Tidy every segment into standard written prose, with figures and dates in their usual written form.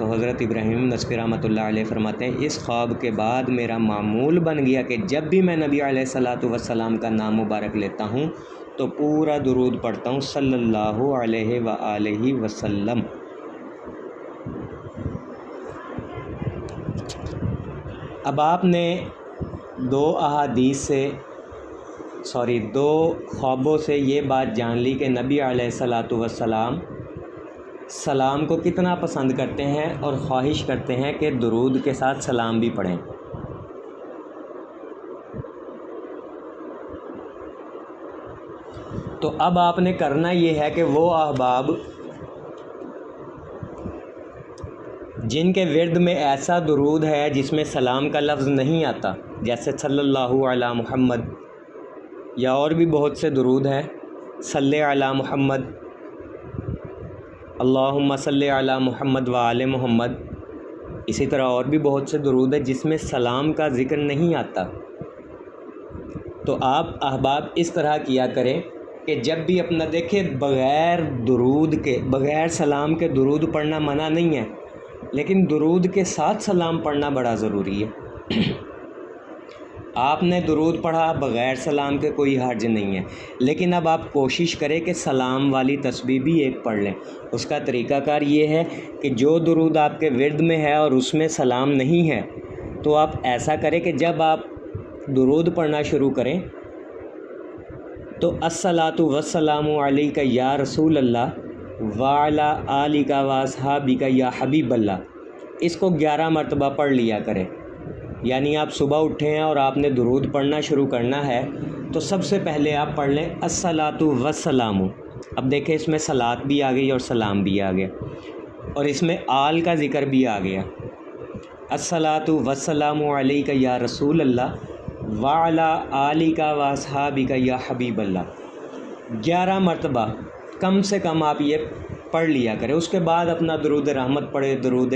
تو حضرت ابراہیم نصفی رحمۃ اللہ علیہ فرماتے ہیں اس خواب کے بعد میرا معمول بن گیا کہ جب بھی میں نبی علیہ الصلاۃ والسلام کا نام مبارک لیتا ہوں تو پورا درود پڑھتا ہوں صلی اللہ علیہ وآلہ وسلم۔ اب آپ نے دو خوابوں سے یہ بات جان لی کہ نبی علیہ الصلاۃ والسلام سلام کو کتنا پسند کرتے ہیں اور خواہش کرتے ہیں کہ درود کے ساتھ سلام بھی پڑھیں۔ تو اب آپ نے کرنا یہ ہے کہ وہ احباب جن کے ورد میں ایسا درود ہے جس میں سلام کا لفظ نہیں آتا، جیسے صلی اللہ علی محمد، یا اور بھی بہت سے درود ہیں، صلی علی محمد، اللہم صلی علی محمد وآل محمد، اسی طرح اور بھی بہت سے درود ہیں جس میں سلام کا ذکر نہیں آتا۔ تو آپ احباب اس طرح کیا کریں کہ جب بھی اپنا دیکھیں، بغیر سلام کے درود پڑھنا منع نہیں ہے، لیکن درود کے ساتھ سلام پڑھنا بڑا ضروری ہے۔ آپ نے درود پڑھا بغیر سلام کے کوئی حرج نہیں ہے، لیکن اب آپ کوشش کریں کہ سلام والی تسبیح بھی ایک پڑھ لیں۔ اس کا طریقہ کار یہ ہے کہ جو درود آپ کے ورد میں ہے اور اس میں سلام نہیں ہے، تو آپ ایسا کریں کہ جب آپ درود پڑھنا شروع کریں تو الصلاۃ والسلام علیک یا رسول اللہ وعلی آلک واصحابک یا حبیب اللہ، اس کو 11 مرتبہ پڑھ لیا کریں۔ یعنی آپ صبح اٹھے ہیں اور آپ نے درود پڑھنا شروع کرنا ہے تو سب سے پہلے آپ پڑھ لیں الصلاۃ والسلام۔ اب دیکھیں اس میں صلاۃ بھی آ گئی اور سلام بھی آ گیا، اور اس میں آل کا ذکر بھی آ گیا۔ الصلاۃ والسلام علیک یا رسول اللہ وعلی آلک واصحابک یا حبیب اللہ، 11 مرتبہ کم سے کم آپ یہ پڑھ لیا کریں۔ اس کے بعد اپنا درود رحمت پڑھے، درود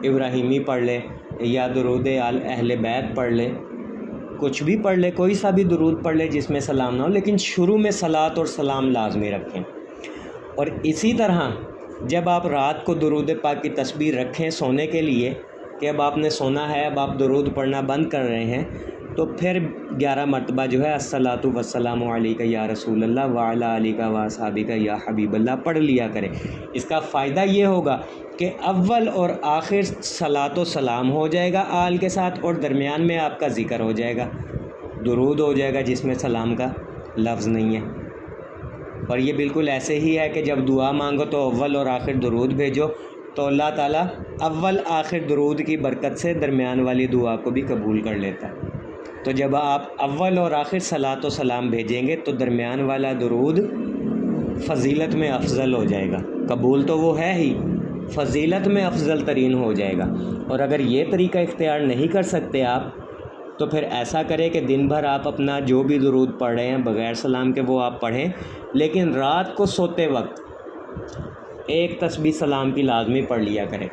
ابراہیمی پڑھ لے یا درود اہل بیت پڑھ لے، کچھ بھی پڑھ لے، کوئی سا بھی درود پڑھ لے جس میں سلام نہ ہو، لیکن شروع میں صلاۃ اور سلام لازمی رکھیں۔ اور اسی طرح جب آپ رات کو درود پاک کی تسبیح رکھیں سونے کے لیے کہ اب آپ نے سونا ہے، اب آپ درود پڑھنا بند کر رہے ہیں، تو پھر 11 مرتبہ جو ہے الصلاۃ والسلام علیک یا رسول اللہ وعلی آلک واصحابک یا حبیب اللہ پڑھ لیا کریں۔ اس کا فائدہ یہ ہوگا کہ اول اور آخر صلاۃ و سلام ہو جائے گا آل کے ساتھ، اور درمیان میں آپ کا ذکر ہو جائے گا، درود ہو جائے گا جس میں سلام کا لفظ نہیں ہے۔ اور یہ بالکل ایسے ہی ہے کہ جب دعا مانگو تو اول اور آخر درود بھیجو، تو اللہ تعالیٰ اول آخر درود کی برکت سے درمیان والی دعا کو بھی قبول کر لیتا ہے۔ تو جب آپ اول اور آخر صلاۃ و سلام بھیجیں گے تو درمیان والا درود فضیلت میں افضل ہو جائے گا، قبول تو وہ ہے ہی، فضیلت میں افضل ترین ہو جائے گا۔ اور اگر یہ طریقہ اختیار نہیں کر سکتے آپ، تو پھر ایسا کریں کہ دن بھر آپ اپنا جو بھی درود پڑھ رہے ہیں بغیر سلام کے وہ آپ پڑھیں، لیکن رات کو سوتے وقت ایک تسبیح سلام کی لازمی پڑھ لیا کریں۔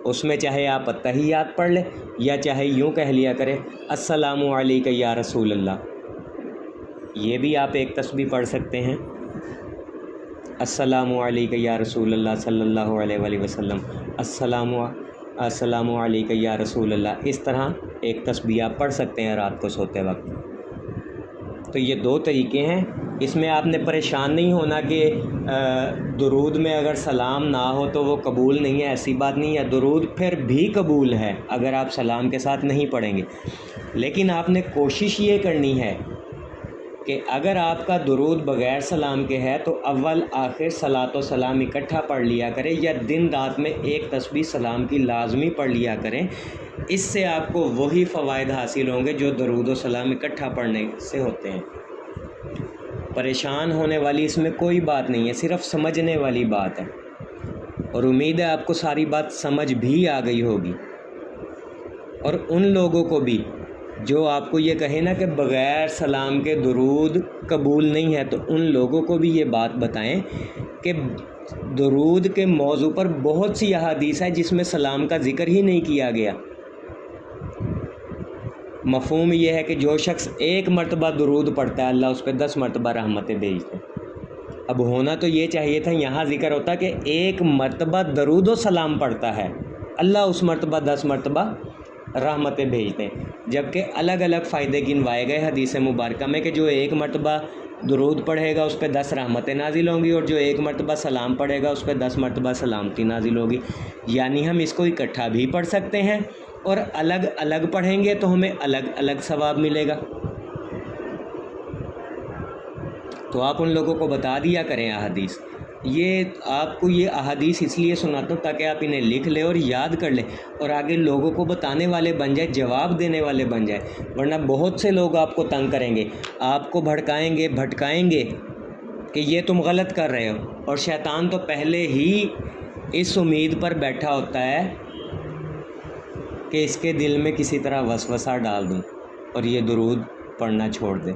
اس میں چاہے آپ التحیات پڑھ لیں یا چاہے یوں کہہ لیا کریں السلام علیک یا رسول اللہ، یہ بھی آپ ایک تسبیح پڑھ سکتے ہیں، السلام علیک یا رسول اللہ صلی اللہ علیہ وآلہ وسلم، السلام علیک یا رسول اللہ، اس طرح ایک تسبیح آپ پڑھ سکتے ہیں رات کو سوتے وقت۔ تو یہ 2 طریقے ہیں، اس میں آپ نے پریشان نہیں ہونا کہ درود میں اگر سلام نہ ہو تو وہ قبول نہیں ہے، ایسی بات نہیں ہے، درود پھر بھی قبول ہے اگر آپ سلام کے ساتھ نہیں پڑھیں گے، لیکن آپ نے کوشش یہ کرنی ہے کہ اگر آپ کا درود بغیر سلام کے ہے تو اول آخر صلاۃ و سلام اکٹھا پڑھ لیا کریں، یا دن رات میں ایک تسبیح سلام کی لازمی پڑھ لیا کریں۔ اس سے آپ کو وہی فوائد حاصل ہوں گے جو درود و سلام اکٹھا پڑھنے سے ہوتے ہیں۔ پریشان ہونے والی اس میں کوئی بات نہیں ہے، صرف سمجھنے والی بات ہے، اور امید ہے آپ کو ساری بات سمجھ بھی آ گئی ہوگی۔ اور ان لوگوں کو بھی جو آپ کو یہ کہے نا کہ بغیر سلام کے درود قبول نہیں ہے، تو ان لوگوں کو بھی یہ بات بتائیں کہ درود کے موضوع پر بہت سی احادیث ہے جس میں سلام کا ذکر ہی نہیں کیا گیا۔ مفہوم یہ ہے کہ جو شخص 1 مرتبہ درود پڑھتا ہے اللہ اس پہ 10 مرتبہ رحمتیں بھیجتے ہیں، اب ہونا تو یہ چاہیے تھا، یہاں ذکر ہوتا کہ ایک مرتبہ درود و سلام پڑھتا ہے، اللہ اس مرتبہ 10 مرتبہ رحمتیں بھیجتے ہیں، جبکہ الگ الگ فائدے گنوائے گئے حدیث مبارکہ میں کہ جو ایک مرتبہ درود پڑھے گا اس پہ 10 رحمتیں نازل ہوں گی، اور جو ایک مرتبہ سلام پڑھے گا اس پہ 10 مرتبہ سلامتی نازل ہوگی۔ یعنی ہم اس کو اکٹھا بھی پڑھ سکتے ہیں، اور الگ الگ پڑھیں گے تو ہمیں الگ الگ ثواب ملے گا۔ تو آپ ان لوگوں کو بتا دیا کریں احادیث، یہ آپ کو یہ احادیث اس لیے سناتا ہوں تاکہ آپ انہیں لکھ لیں اور یاد کر لیں، اور آگے لوگوں کو بتانے والے بن جائیں، جواب دینے والے بن جائیں، ورنہ بہت سے لوگ آپ کو تنگ کریں گے، آپ کو بھڑکائیں گے بھٹکائیں گے کہ یہ تم غلط کر رہے ہو، اور شیطان تو پہلے ہی اس امید پر بیٹھا ہوتا ہے کہ اس کے دل میں کسی طرح وسوسہ ڈال دوں اور یہ درود پڑھنا چھوڑ دے۔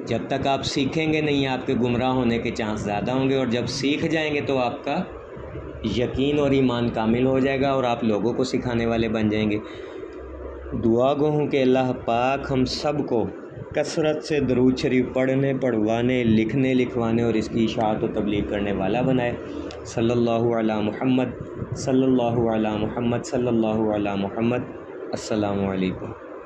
جب تک آپ سیکھیں گے نہیں، آپ کے گمراہ ہونے کے چانس زیادہ ہوں گے، اور جب سیکھ جائیں گے تو آپ کا یقین اور ایمان کامل ہو جائے گا اور آپ لوگوں کو سکھانے والے بن جائیں گے۔ دعا گو ہوں کہ اللہ پاک ہم سب کو کثرت سے درود شریف پڑھنے، پڑھوانے، لکھنے، لکھوانے اور اس کی اشاعت و تبلیغ کرنے والا بنائے۔ صلی اللہ علی محمد، صلی اللہ علی محمد، صلی اللہ علی محمد۔ السلام علیکم۔